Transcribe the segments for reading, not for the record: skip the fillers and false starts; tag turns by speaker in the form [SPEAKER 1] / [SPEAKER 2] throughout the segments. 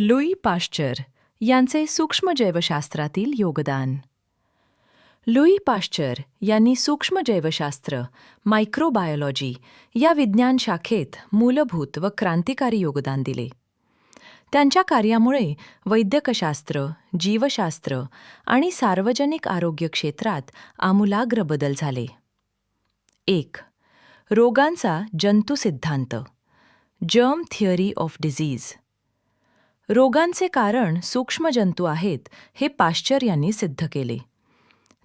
[SPEAKER 1] Louis Pasteur यांचे सूक्ष्मजैवशास्त्रातील योगदान. Louis Pasteur यांनी सूक्ष्मजैवशास्त्र, मायक्रोबायोलॉजी या विज्ञान शाखेत मूलभूत व क्रांतिकारी योगदान दिले. त्यांच्या कार्यामुळे वैद्यकशास्त्र, जीवशास्त्र आणि सार्वजनिक आरोग्य क्षेत्रात आमूलाग्र बदल झाले. 1. रोगांचा जंतू सिद्धांत, जर्म थिअरी ऑफ डिझीज. रोगांचे कारण सूक्ष्मजंतू आहेत हे पाश्चर यांनी सिद्ध केले.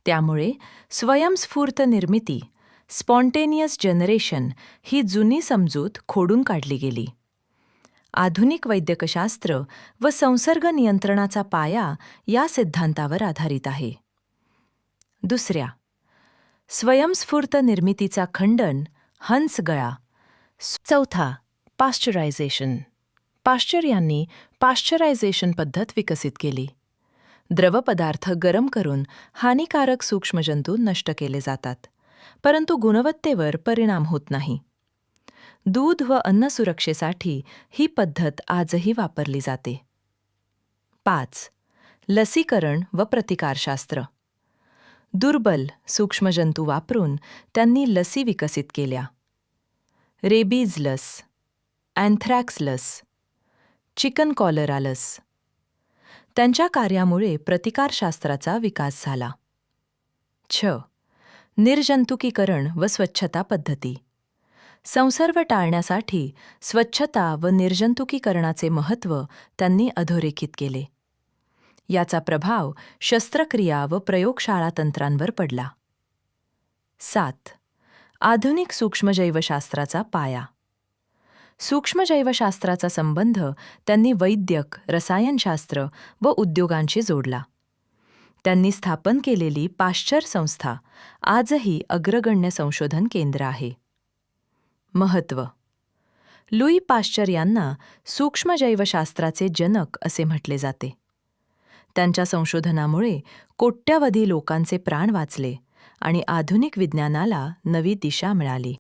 [SPEAKER 1] त्यामुळे स्वयंस्फूर्त निर्मिती, स्पॉन्टेनियस जनरेशन ही जुनी समजूत खोडून काढली गेली. आधुनिक वैद्यकशास्त्र व संसर्ग नियंत्रणाचा पाया या सिद्धांतावर आधारित आहे. 2. स्वयंस्फूर्त निर्मितीचा खंडन, हंसगळा. 4. पाश्चरायझेशन. पाश्चर यांनी पाश्चरायझेशन पद्धत विकसित केली. द्रवपदार्थ गरम करून हानिकारक सूक्ष्मजंतू नष्ट केले जातात, परंतु गुणवत्तेवर परिणाम होत नाही. दूध व अन्न सुरक्षेसाठी ही पद्धत आजही वापरली जाते. 5. लसीकरण व प्रतिकारशास्त्र. दुर्बल सूक्ष्मजंतू वापरून त्यांनी लसी विकसित केल्या. रेबीज लस, अँथ्रॅक्स लस, चिकन कॉलरा लस. त्यांच्या कार्यामुळे प्रतिकारशास्त्राचा विकास झाला. 6. निर्जंतुकीकरण व स्वच्छता पद्धती. संसर्ग टाळण्यासाठी स्वच्छता व निर्जंतुकीकरणाचे महत्त्व त्यांनी अधोरेखित केले. याचा प्रभाव शस्त्रक्रिया व प्रयोगशाळा तंत्रांवर पडला. 7. आधुनिक सूक्ष्मजैवशास्त्राचा पाया. सूक्ष्मजैवशास्त्राचा संबंध त्यांनी वैद्यक, रसायनशास्त्र व उद्योगांशी जोडला. त्यांनी स्थापन केलेली पाश्चर संस्था आजही अग्रगण्य संशोधन केंद्र आहे. महत्त्व. लुई पाश्चर यांना सूक्ष्मजैवशास्त्राचे जनक असे म्हटले जाते. त्यांच्या संशोधनामुळे कोट्यवधी लोकांचे प्राण वाचले आणि आधुनिक विज्ञानाला नवी दिशा मिळाली.